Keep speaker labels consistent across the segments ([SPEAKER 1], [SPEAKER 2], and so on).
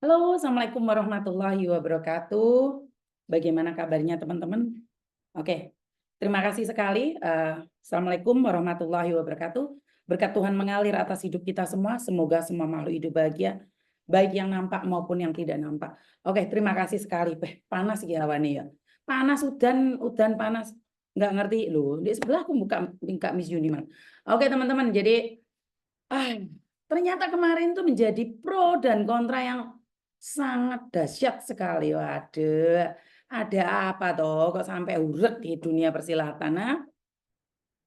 [SPEAKER 1] Halo, Assalamualaikum warahmatullahi wabarakatuh. Bagaimana kabarnya teman-teman? Oke, terima kasih sekali. Assalamualaikum warahmatullahi wabarakatuh. Berkat Tuhan mengalir atas hidup kita semua. Semoga semua makhluk hidup bahagia, baik yang nampak maupun yang tidak nampak. Oke, terima kasih sekali. Panas ya hawane ya. Panas, udan panas. Nggak ngerti loh. Di sebelah aku buka Miss Uniman. Oke teman-teman, jadi ternyata kemarin tuh menjadi pro dan kontra yang sangat dahsyat sekali. Waduh, ada apa toh kok sampai uret di dunia persilatan? Nah?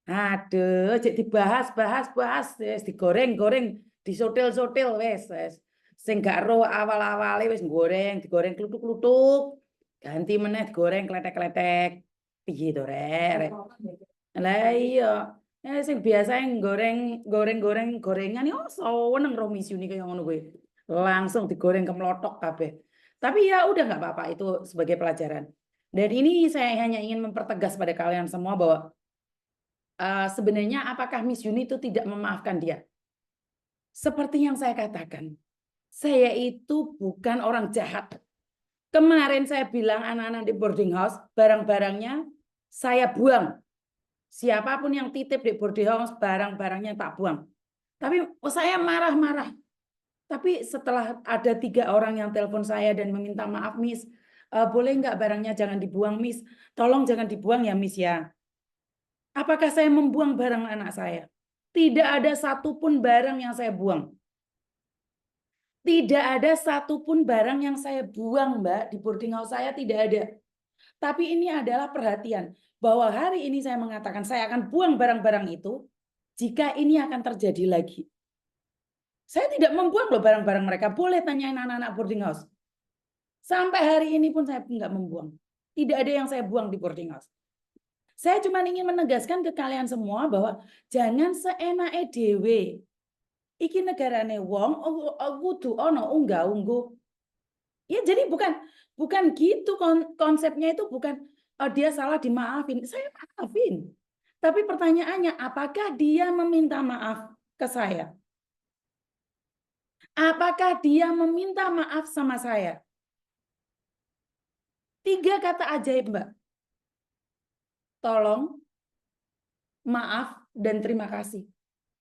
[SPEAKER 1] Aduh, jadi bahas, wes digoreng-goreng, disotil-sotil wes. Sing gak ro awal-awale wis digoreng klutuk-klutuk. Ganti meneh digoreng kletek-kletek. Piye to rek? Lah iya. Sing biasa gorengan yo seneng ro misuni kaya ngono kuwi. Langsung digoreng kemlotok kabeh. Tapi ya udah nggak apa-apa itu sebagai pelajaran. Dan ini saya hanya ingin mempertegas pada kalian semua bahwa sebenarnya apakah Miss Yuni itu tidak memaafkan dia? Seperti yang saya katakan, saya itu bukan orang jahat. Kemarin saya bilang anak-anak di boarding house, barang-barangnya saya buang. Siapapun yang titip di boarding house, barang-barangnya tak buang. Tapi saya marah-marah. Tapi setelah ada 3 orang yang telepon saya dan meminta maaf, Miss, boleh nggak barangnya jangan dibuang, Miss? Tolong jangan dibuang ya, Miss ya. Apakah saya membuang barang anak saya? Tidak ada satupun barang yang saya buang. Tidak ada satupun barang yang saya buang, Mbak. Di boarding house saya tidak ada. Tapi ini adalah perhatian. Bahwa hari ini saya mengatakan saya akan buang barang-barang itu jika ini akan terjadi lagi. Saya tidak membuang loh barang-barang mereka. Boleh tanyain anak-anak boarding house. Sampai hari ini pun saya nggak membuang. Tidak ada yang saya buang di boarding house. Saya cuma ingin menegaskan ke kalian semua bahwa jangan seenake dhewe. Iki negarane wong kudu ana unggah-ungguh. Ya jadi bukan gitu konsepnya itu bukan dia salah dimaafin. Saya maafin. Tapi pertanyaannya apakah dia meminta maaf ke saya? Apakah dia meminta maaf sama saya? 3 kata ajaib, Mbak. Tolong, maaf, dan terima kasih.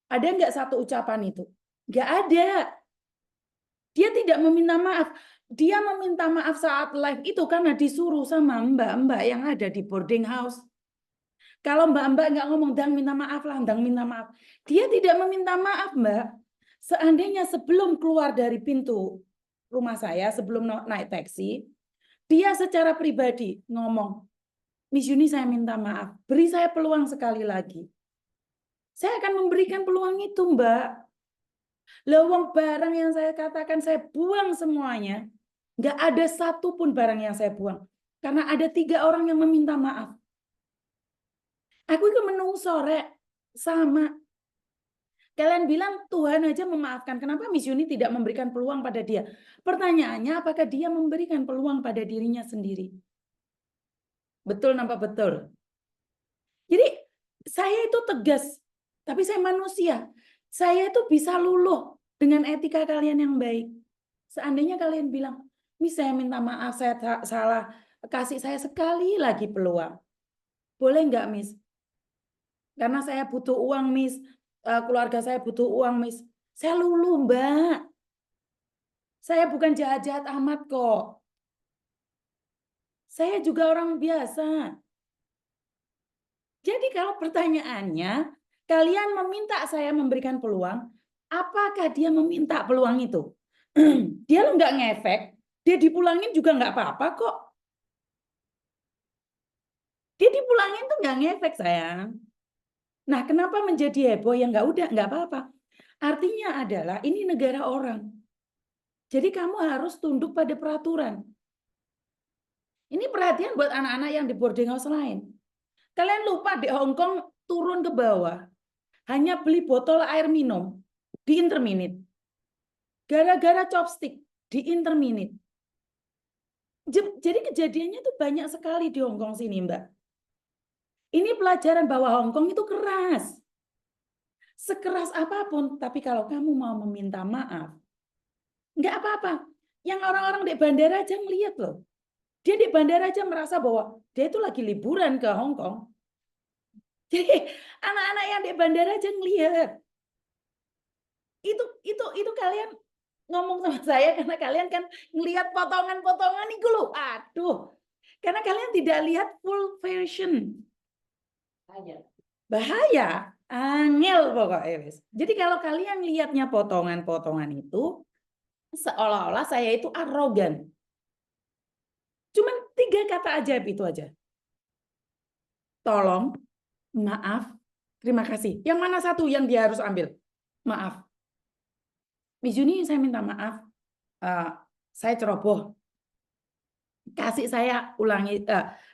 [SPEAKER 1] Ada nggak satu ucapan itu? Nggak ada. Dia tidak meminta maaf. Dia meminta maaf saat live itu karena disuruh sama mbak-mbak yang ada di boarding house. Kalau mbak-mbak nggak ngomong, Dang minta maaf lah, Dang minta maaf. Dia tidak meminta maaf, Mbak. Seandainya sebelum keluar dari pintu rumah saya, sebelum naik taksi, dia secara pribadi ngomong, Miss Yuni saya minta maaf, beri saya peluang sekali lagi. Saya akan memberikan peluang itu, Mbak. Lewong barang yang saya katakan saya buang semuanya, nggak ada satupun barang yang saya buang. Karena ada 3 orang yang meminta maaf. Aku itu menungso, Rek. Sama. Kalian bilang Tuhan aja memaafkan. Kenapa Miss Yuni tidak memberikan peluang pada dia? Pertanyaannya, apakah dia memberikan peluang pada dirinya sendiri? Betul, nampak betul. Jadi, saya itu tegas. Tapi saya manusia. Saya itu bisa luluh dengan etika kalian yang baik. Seandainya kalian bilang, Miss saya minta maaf, saya salah. Kasih saya sekali lagi peluang. Boleh nggak, Miss? Karena saya butuh uang, Miss. Keluarga saya butuh uang, Miss. Saya luluh, Mbak. Saya bukan jahat-jahat amat kok. Saya juga orang biasa. Jadi kalau pertanyaannya, kalian meminta saya memberikan peluang, apakah dia meminta peluang itu? Dia nggak ngefek, dia dipulangin juga nggak apa-apa kok. Dia dipulangin tuh nggak ngefek, sayang. Nah, kenapa menjadi heboh? Ya nggak udah, nggak apa-apa. Artinya adalah ini negara orang. Jadi kamu harus tunduk pada peraturan. Ini perhatian buat anak-anak yang di boarding house lain. Kalian lupa di Hong Kong turun ke bawah, hanya beli botol air minum di Interminute. Gara-gara chopstick di Interminute. Jadi kejadiannya itu banyak sekali di Hong Kong sini, Mbak. Ini pelajaran bahwa Hong Kong itu keras. Sekeras apapun, tapi kalau kamu mau meminta maaf, nggak apa-apa. Yang orang-orang di bandara aja ngeliat loh. Dia di bandara aja merasa bahwa dia itu lagi liburan ke Hong Kong. Jadi anak-anak yang di bandara aja ngeliat. Itu kalian ngomong sama saya karena kalian kan ngelihat potongan-potongan itu loh. Aduh. Karena kalian tidak lihat full version. Bahaya. Angel pokoknya. Jadi kalau kalian lihatnya potongan-potongan itu, seolah-olah saya itu arogan. Cuman 3 kata ajaib itu aja. Tolong, maaf, terima kasih. Yang mana satu yang dia harus ambil? Maaf. Miss Juni, saya minta maaf. Saya ceroboh. Kasih saya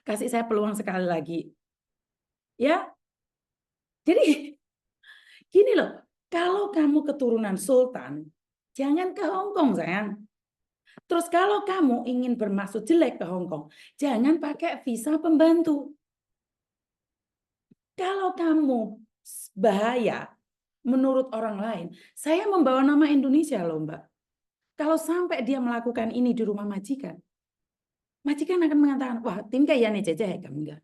[SPEAKER 1] kasih saya peluang sekali lagi. Ya. Jadi gini loh, kalau kamu keturunan sultan, jangan ke Hong Kong, sayang. Terus kalau kamu ingin bermaksud jelek ke Hong Kong, jangan pakai visa pembantu. Kalau kamu bahaya menurut orang lain, saya membawa nama Indonesia loh, Mbak. Kalau sampai dia melakukan ini di rumah majikan, majikan akan mengatakan, wah, tim kayak nih jajah kamu enggak.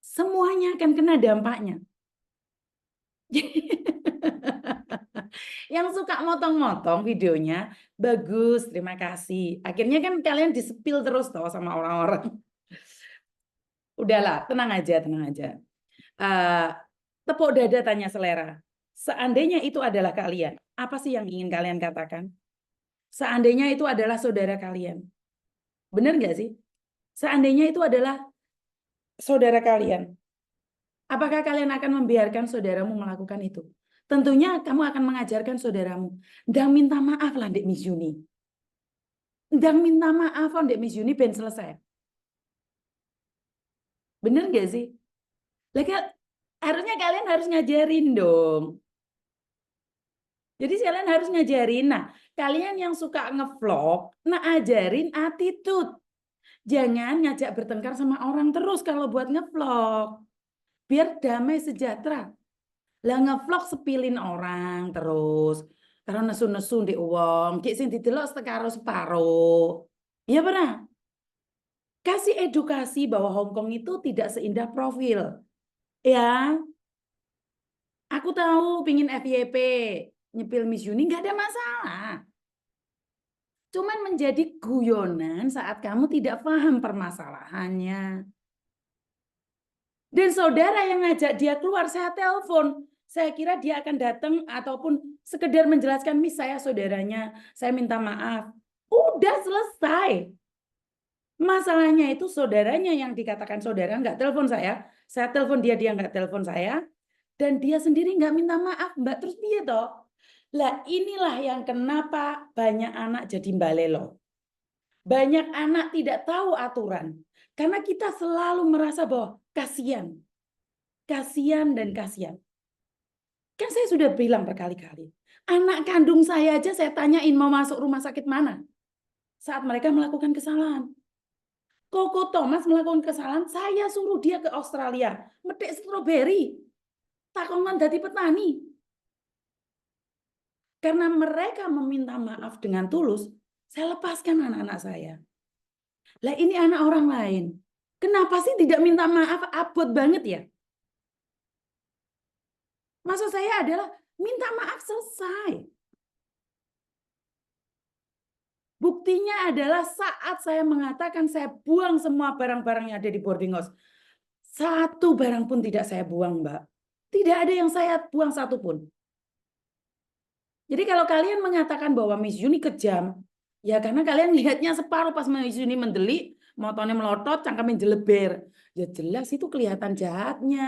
[SPEAKER 1] Semuanya akan kena dampaknya. Yang suka motong-motong videonya, bagus, terima kasih. Akhirnya kan kalian disepil terus toh sama orang-orang. Udahlah, tenang aja, tenang aja. Tepuk dada tanya selera. Seandainya itu adalah kalian, apa sih yang ingin kalian katakan? Seandainya itu adalah saudara kalian. Benar nggak sih? Seandainya itu adalah saudara kalian, apakah kalian akan membiarkan saudaramu melakukan itu? Tentunya kamu akan mengajarkan saudaramu. Dan minta maaf lah, Dek Miss Yuni. Dan minta maaf lah, Dek Miss Yuni, ben selesai. Bener nggak sih? Harusnya kalian harus ngajarin dong. Jadi kalian harus ngajarin. Nah, kalian yang suka ngevlog, nah ajarin attitude. Jangan ngajak bertengkar sama orang terus kalau buat ngevlog. Biar damai sejahtera. Lah ngevlog sepilin orang terus. Karena nesu-nesu di uang, ki sing didelok sekaro separo. Iya pernah? Kasih edukasi bahwa Hong Kong itu tidak seindah profil. Ya. Aku tahu pingin FYP, nyepil Miss Yuni nggak ada masalah. Cuman menjadi guyonan saat kamu tidak paham permasalahannya. Dan saudara yang ngajak dia keluar, saya telepon. Saya kira dia akan datang ataupun sekedar menjelaskan, Miss, saya saudaranya, saya minta maaf. Udah selesai. Masalahnya itu saudaranya yang dikatakan saudara nggak telepon saya telepon dia nggak telepon saya, dan dia sendiri nggak minta maaf, Mbak. Terus piye toh? Lah inilah yang kenapa banyak anak jadi mbalelo. Banyak anak tidak tahu aturan. Karena kita selalu merasa bahwa kasihan. Kasihan dan kasihan. Kan saya sudah bilang berkali-kali. Anak kandung saya aja saya tanyain mau masuk rumah sakit mana. Saat mereka melakukan kesalahan. Koko Thomas melakukan kesalahan, saya suruh dia ke Australia. Metik stroberi. Takongan dari petani. Karena mereka meminta maaf dengan tulus, saya lepaskan anak-anak saya. Lah ini anak orang lain. Kenapa sih tidak minta maaf? Abot banget ya. Maksud saya adalah minta maaf selesai. Buktinya adalah saat saya mengatakan saya buang semua barang-barang yang ada di boarding house. Satu barang pun tidak saya buang, Mbak. Tidak ada yang saya buang satu pun. Jadi kalau kalian mengatakan bahwa Miss Yuni kejam, ya karena kalian lihatnya separuh pas Miss Yuni mendelik, motornya melotot, cangkemnya jeleber. Ya jelas itu kelihatan jahatnya.